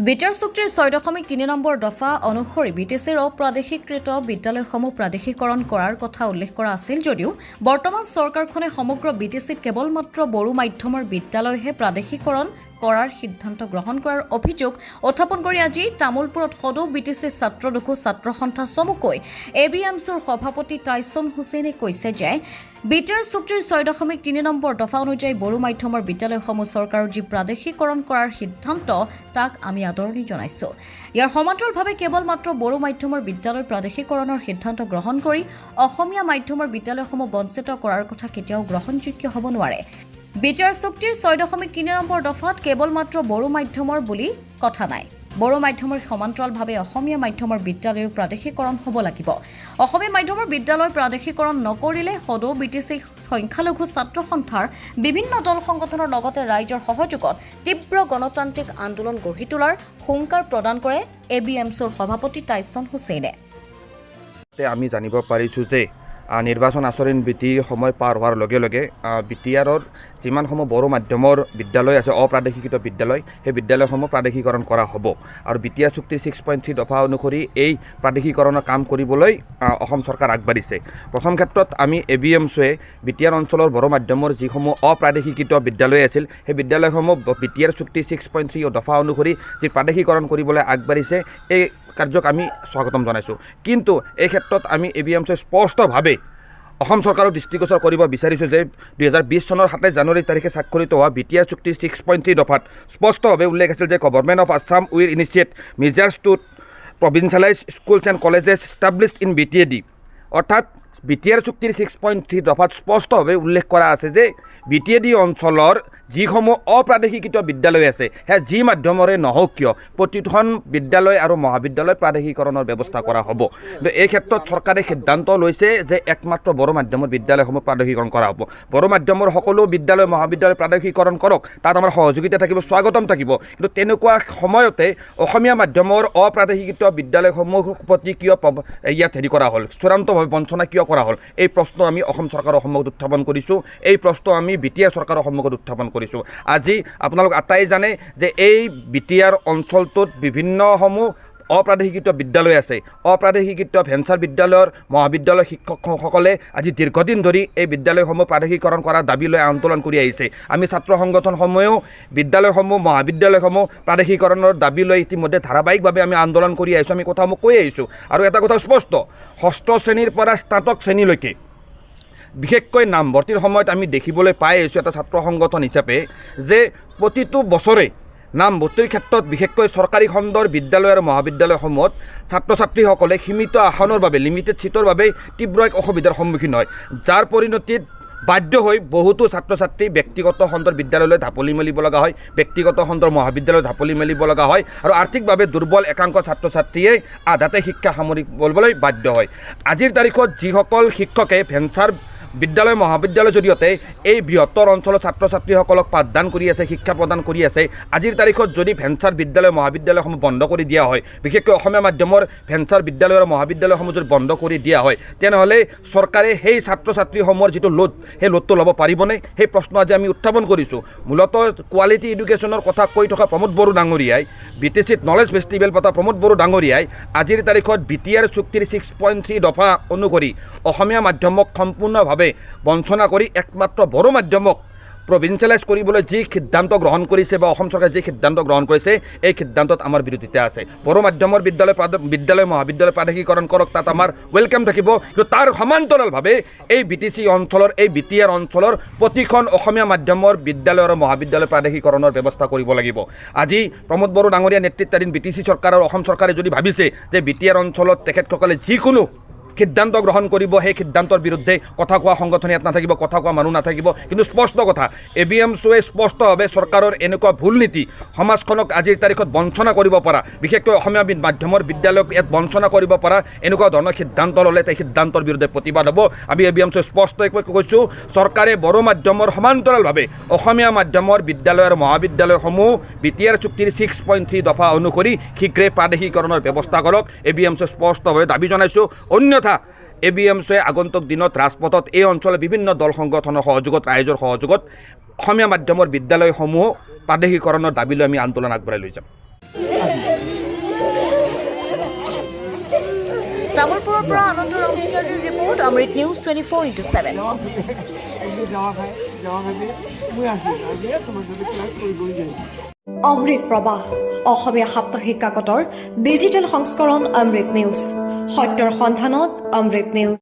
BTR চুক্তিৰ 6.3 number দফা অনুসৰি বিটিচিৰ অপ্ৰাদেশিকৃত বিদ্যালয়সমূহ প্ৰাদেশিকৰণ কৰাৰ কথা উল্লেখ কৰা আছিল যদিও বৰ্তমান চৰকাৰখনে সমগ্ৰ বিটিচিত কেৱল মাত্ৰ বড়ো মাধ্যমৰ বিদ্যালয়হে প্ৰাদেশিকৰণ কৰাৰ সিদ্ধান্ত গ্ৰহণ কৰাৰ অভিযোগ উত্থাপন কৰি আজি তামুলপুৰত সদৌ বিটিচি ছাত্ৰদুখু ছাত্ৰ সন্থা চমুকৈ এবিএমচিৰ সভাপতি টাইছন হুছেইনে কৈছে যে বিটিআৰ চুক্তিৰ 6.3 নম্বৰ দফা অনুযায়ী বড়ো মাধ্যমৰ বিদ্যালয়সমূহ চৰকাৰৰ যি প্ৰাদেশিকৰণ কৰাৰ সিদ্ধান্ত তাক আমি আদৰণি জনাইছো। ইয়াৰ সমান্তৰালভাৱে কেৱল মাত্ৰ বড়ো মাধ্যমৰ বিদ্যালয় প্ৰাদেশিকৰণৰ সিদ্ধান্ত গ্ৰহণ কৰি অসমীয়া মাধ্যমৰ বিদ্যালয়সমূহ বঞ্চিত কৰাৰ কথা কেতিয়াও গ্ৰহণযোগ্য হ'ব নোৱাৰে। বিটিআৰ চুক্তিৰ 6.3 নম্বৰ দফাত কেৱল মাত্ৰ বড়ো মাধ্যমৰ বুলি কথা নাই। বড়ো মাধ্যমৰ সমান্তৰালভাৱে অসমীয়া মাধ্যমৰ বিদ্যালয়ো প্ৰাদেশিকৰণ হ'ব লাগিব। অসমীয়া মাধ্যমৰ বিদ্যালয় প্ৰাদেশিকৰণ নকৰিলে সদৌ বিটিচি সংখ্যালঘু ছাত্ৰ সন্থাৰ বিভিন্ন দল সংগঠনৰ লগতে ৰাইজৰ সহযোগত তীব্ৰ গণতান্ত্ৰিক আন্দোলন গঢ়ি তোলাৰ হুংকাৰ প্ৰদান কৰে এবিএমচিৰ সভাপতি টাইছন হুছেইনে। আমি জানিব পাৰিছোঁ যে নিৰ্বাচন আচৰণ বিধিৰ সময় পাৰ হোৱাৰ লগে লগে বিটিআৰৰ যিমানসমূহ বড়ো মাধ্যমৰ বিদ্যালয় আছে অপ্ৰাদেশিকৃত বিদ্যালয় সেই বিদ্যালয়সমূহ প্ৰাদেশিকৰণ কৰা হ'ব আৰু বিটিআৰ চুক্তিৰ 6.3 দফা অনুসৰি এই প্ৰাদেশিকৰণৰ কাম কৰিবলৈ অসম চৰকাৰ আগবাঢ়িছে। প্ৰথম ক্ষেত্ৰত আমি এবিএমচিয়ে বিটিআৰ অঞ্চলৰ বড়ো মাধ্যমৰ যিসমূহ অপ্ৰাদেশিকৃত বিদ্যালয় আছিল সেই বিদ্যালয়সমূহ বিটিআৰ চুক্তিৰ 6.3 দফা অনুসৰি যি প্ৰাদেশিকৰণ কৰিবলৈ আগবাঢ়িছে এই কাৰ্যক আমি স্বাগতম জনাইছোঁ। কিন্তু এই ক্ষেত্ৰত আমি এবিএমচিয়ে স্পষ্টভাৱে অসম চৰকাৰক দৃষ্টিগোচৰ কৰিব বিচাৰিছোঁ যে 2020 চনৰ 27 জানুৱাৰী তাৰিখে স্বাক্ষৰিত হোৱা বিটিআৰ চুক্তিৰ 6.3 দফাত স্পষ্টভাৱে উল্লেখ আছিল যে government of Assam will initiate measures to provincialise schools and colleges established in BTAD. অৰ্থাৎ বিটিআৰ চুক্তিৰ 6.3 দফাত স্পষ্টভাৱে উল্লেখ কৰা আছে যে বিটিএডি অঞ্চলৰ যিসমূহ অপ্ৰাদেশিকৃত বিদ্যালয় আছে সেয়া যি মাধ্যমৰে নহওক কিয় প্ৰতিখন বিদ্যালয় আৰু মহাবিদ্যালয় প্ৰাদেশিকৰণৰ ব্যৱস্থা কৰা হ'ব। কিন্তু এই ক্ষেত্ৰত চৰকাৰে সিদ্ধান্ত লৈছে যে একমাত্ৰ বড়ো মাধ্যমৰ বিদ্যালয়সমূহ প্ৰাদেশিকৰণ কৰা হ'ব। বড়ো মাধ্যমৰ সকলো বিদ্যালয় মহাবিদ্যালয় প্ৰাদেশিকৰণ কৰক, তাত আমাৰ সহযোগিতা থাকিব, স্বাগতম থাকিব। কিন্তু তেনেকুৱা সময়তে অসমীয়া মাধ্যমৰ অপ্ৰাদেশিকৃত বিদ্যালয়সমূহ প্ৰতি কিয় ইয়াত কৰা হ'ল, চূড়ান্তভাৱে বঞ্চনা কিয় কৰা হ'ল, এই প্ৰশ্ন আমি অসম চৰকাৰৰ সন্মুখত উত্থাপন কৰিছোঁ। এই প্ৰশ্ন আমি বিটিআৰ চৰকাৰৰ সন্মুখত উত্থাপন কৰিছোঁ। আজি আপোনালোক আটাই জানে যে এই বিটিআৰ অঞ্চলটোত বিভিন্নসমূহ অপ্ৰাদেশিকৃত বিদ্যালয় আছে। অপ্ৰাদেশিকৃত ভেঞ্চাৰ বিদ্যালয়ৰ মহাবিদ্যালয় শিক্ষকসকলে আজি দীৰ্ঘদিন ধৰি এই বিদ্যালয়সমূহ প্ৰাদেশিকৰণ কৰাৰ দাবী লৈ আন্দোলন কৰি আহিছে। আমি ছাত্ৰ সংগঠনসমূহেও বিদ্যালয়সমূহ মহাবিদ্যালয়সমূহ প্ৰাদেশিকৰণৰ দাবী লৈ ইতিমধ্যে ধাৰাবাহিকভাৱে আমি আন্দোলন কৰি আহিছোঁ, আমি কথাসমূহ কৈ আহিছোঁ। আৰু এটা কথা স্পষ্ট, ষষ্ঠ শ্ৰেণীৰ পৰা স্নাতক শ্ৰেণীলৈকে বিশেষকৈ নামভৰ্তিৰ সময়ত আমি দেখিবলৈ পাই আহিছোঁ এটা ছাত্ৰ সংগঠন হিচাপে যে প্ৰতিটো বছৰে নামভৰ্তিৰ ক্ষেত্ৰত বিশেষকৈ চৰকাৰী খণ্ডৰ বিদ্যালয় আৰু মহাবিদ্যালয়সমূহত ছাত্ৰ ছাত্ৰীসকলে সীমিত আসনৰ বাবে লিমিটেড ছিটৰ বাবে তীব্ৰ এক অসুবিধাৰ সন্মুখীন হয়, যাৰ পৰিণতিত বাধ্য হৈ বহুতো ছাত্ৰ ছাত্ৰী ব্যক্তিগত খণ্ডৰ বিদ্যালয়লৈ ঢাপলি মেলিব লগা হয়, ব্যক্তিগত খণ্ডৰ মহাবিদ্যালয়ত ঢাপলি মেলিব লগা হয় আৰু আৰ্থিকভাৱে দুৰ্বল একাংশ ছাত্ৰ ছাত্ৰীয়ে আধাতে শিক্ষা সামৰিবলৈ বাধ্য হয়। আজিৰ তাৰিখত যিসকল শিক্ষকে ভেঞ্চাৰ বিদ্যালয় মহাবিদ্যালয়ৰ জৰিয়তে এই বৃহত্তৰ অঞ্চলৰ ছাত্ৰ ছাত্ৰীসকলক পাঠদান কৰি আছে, শিক্ষা প্ৰদান কৰি আছে, আজিৰ তাৰিখত যদি ভেঞ্চাৰ বিদ্যালয় মহাবিদ্যালয়সমূহ বন্ধ কৰি দিয়া হয়, বিশেষকৈ অসমীয়া মাধ্যমৰ ভেঞ্চাৰ বিদ্যালয় আৰু মহাবিদ্যালয়সমূহ যদি বন্ধ কৰি দিয়া হয়, তেনেহ'লে চৰকাৰে সেই ছাত্ৰ ছাত্ৰীসমূহৰ যিটো লোড সেই লোডটো ল'ব পাৰিবনে, সেই প্ৰশ্ন আজি আমি উত্থাপন কৰিছোঁ। মূলতঃ কোৱালিটি এডুকেশ্যনৰ কথা কৈ থকা প্ৰমোদ বড়ো ডাঙৰীয়াই, বিটিচিত নলেজ ফেষ্টিভেল পতা প্ৰমোদ বড়ো ডাঙৰীয়াই আজিৰ তাৰিখত বিটিআৰ চুক্তিৰ 6.3 দফা অনুসৰি অসমীয়া মাধ্যমক সম্পূৰ্ণভাৱে বঞ্চনা কৰি একমাত্ৰ বড়ো মাধ্যমক প্ৰভিঞ্চিয়েলাইজ কৰিবলৈ যি সিদ্ধান্ত গ্ৰহণ কৰিছে বা অসম চৰকাৰে যি সিদ্ধান্ত গ্ৰহণ কৰিছে এই সিদ্ধান্তত আমাৰ বিৰোধিতা আছে। বড়ো মাধ্যমৰ বিদ্যালয় মহাবিদ্যালয় প্ৰাদেশিকৰণ কৰক, তাত আমাৰ ৱেলকাম থাকিব। কিন্তু তাৰ সমান্তৰালভাৱে এই বিটিচি অঞ্চলৰ এই বিটিআৰ অঞ্চলৰ প্ৰতিখন অসমীয়া মাধ্যমৰ বিদ্যালয় আৰু মহাবিদ্যালয় প্ৰাদেশিকৰণৰ ব্যৱস্থা কৰিব লাগিব। আজি প্ৰমোদ বড়ো ডাঙৰীয়া নেতৃত্বাধীন বিটিচি চৰকাৰ আৰু অসম চৰকাৰে যদি ভাবিছে যে বিটিআৰ অঞ্চলত তেখেতসকলে যিকোনো সিদ্ধান্ত গ্ৰহণ কৰিব, সেই সিদ্ধান্তৰ বিৰুদ্ধে কথা কোৱা সংগঠন ইয়াত নাথাকিব, কথা কোৱা মানুহ নাথাকিব। কিন্তু স্পষ্ট কথা, এবিএমচিয়ে স্পষ্টভাৱে চৰকাৰৰ এনেকুৱা ভুল নীতি সমাজখনক আজিৰ তাৰিখত বঞ্চনা কৰিব পৰা, বিশেষকৈ অসমীয়া মাধ্যমৰ বিদ্যালয়ক ইয়াত বঞ্চনা কৰিব পৰা এনেকুৱা ধৰণৰ সিদ্ধান্ত ল'লে সেই সিদ্ধান্তৰ বিৰুদ্ধে প্ৰতিবাদ হ'ব। আমি এবিএমচিয়ে স্পষ্টকৈ কৈছোঁ, চৰকাৰে বড়ো মাধ্যমৰ সমান্তৰালভাৱে অসমীয়া মাধ্যমৰ বিদ্যালয় আৰু মহাবিদ্যালয়সমূহ বিটিআৰ চুক্তিৰ 6.3 দফা অনুসৰি শীঘ্ৰে প্ৰাদেশিকৰণৰ ব্যৱস্থা কৰক। এবিএমচিয়ে স্পষ্টভাৱে দাবী জনাইছোঁ। অন্যথা এবিএমচিয়ে আগন্তুক দিনত ৰাজপথত এই অঞ্চলৰ বিভিন্ন দল সংগঠনৰ সহযোগত, ৰাইজৰ সহযোগত অসমীয়া মাধ্যমৰ বিদ্যালয়সমূহ প্ৰাদেশিকৰণৰ দাবী লৈ আমি আন্দোলন আগবঢ়াই লৈ যাম। তামোলপুৰৰ পৰা আনন্দ ৰামচিয়াৰীৰ ৰিপৰ্ট অমৃত নিউজ 24/7 অমৃত প্ৰবাহ অসমীয়া সাপ্তাহিক কাকতৰ ডিজিটেল সংস্কৰণ অমৃত নিউজ সত্যৰ সন্ধানত অমৃত নিউজ